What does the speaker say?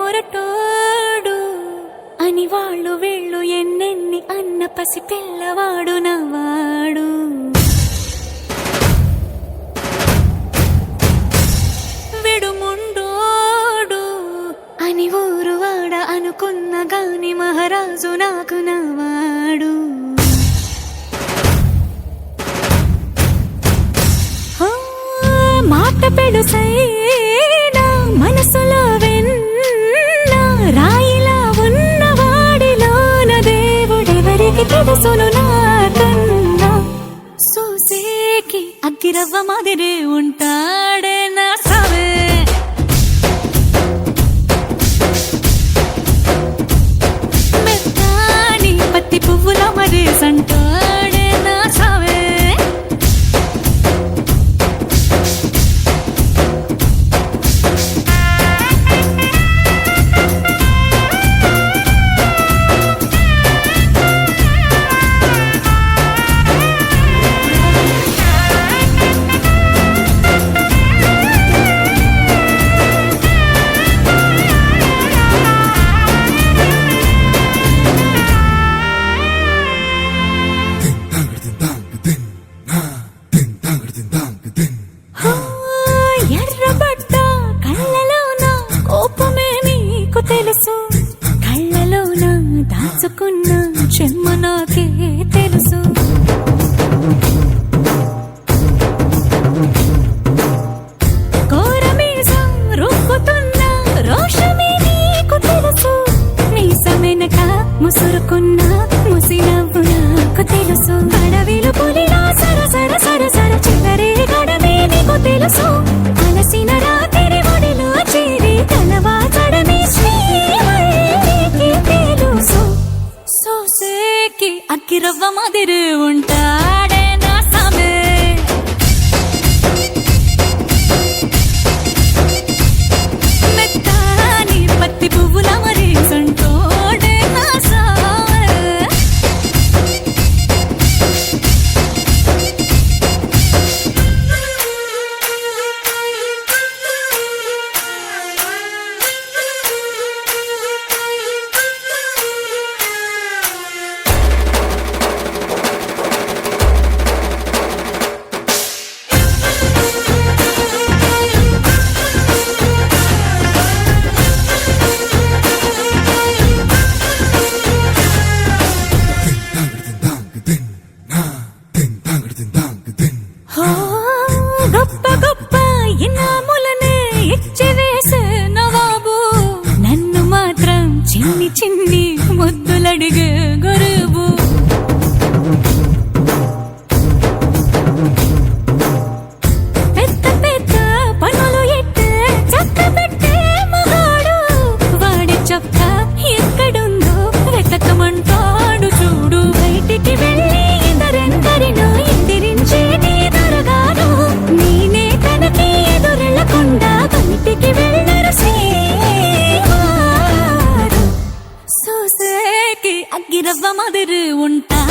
మొరటోడు అని వాళ్ళు వీళ్ళు ఎన్నెన్ని అన్న పసి పిల్లవాడు నవ్వాడు. విడుముండోడు అని ఊరు వాడ అనుకున్న గాని మహారాజు నాకు నవ్వాడు. మాట పెడుసైనా మనసులో వెన్న రాయిలా ఉన్నవాడిలోన దేవుడెవరికి తెలుసును నాకన్నా. సూసేకి అగ్గిరవ్వ మాదిరి ఉంటాడే నా సావే. మెత్తాని పత్తి పువ్వుల మరి సంటాడే నా సావే. ఎర్రబడ్డ కళ్ళలోన కోపమే నీకు తెలుసు, కళ్ళలోన దాచుకున్న చెమ్మ నాకే తెలుసు. కోరమీసం రుక్కుతున్న రోషమే నీకు తెలుసు, మీసమెనక ముసురుకున్న ముసినవ్వు నాకు తెలుసు. అడవిలు పులిలా సరసర సరసర చివరే గడమే నీకు తెలుసు. అలసిన రాత్రి ఒడిలో చేరి తలవాచడమే శ్రీవల్లికి తెలుసు. సోసేకి అగ్గిరవ్వ మాదిరి ఉంటాడే నా సామే. మెత్తాని పత్తి పువ్వుల మరి సంటోడే నా సామే. గొప్ప గొప్ప ఇనాములనే ఇచ్చి వేసే నవాబు, నన్ను మాత్రం చిన్ని చిన్ని ముద్దులడిగే గరుబు. పెద్ద పెద్ద పనులు ఎట్టే చక్క పెట్టే మగాడు, వాడి చొక్క ఎక్కడుందో వెతకమంటాడు చూడు. బయటికి వెళ్ళి ఎందరెందరినో ఎదిరించే దొరగాను, నేనే తనకి ఎదురెళ్ళకుండా బయటికి వెళ్ళరు శ్రీవారు. సోసేకి అగ్గిరవ్వ మాదిరి ఉంటా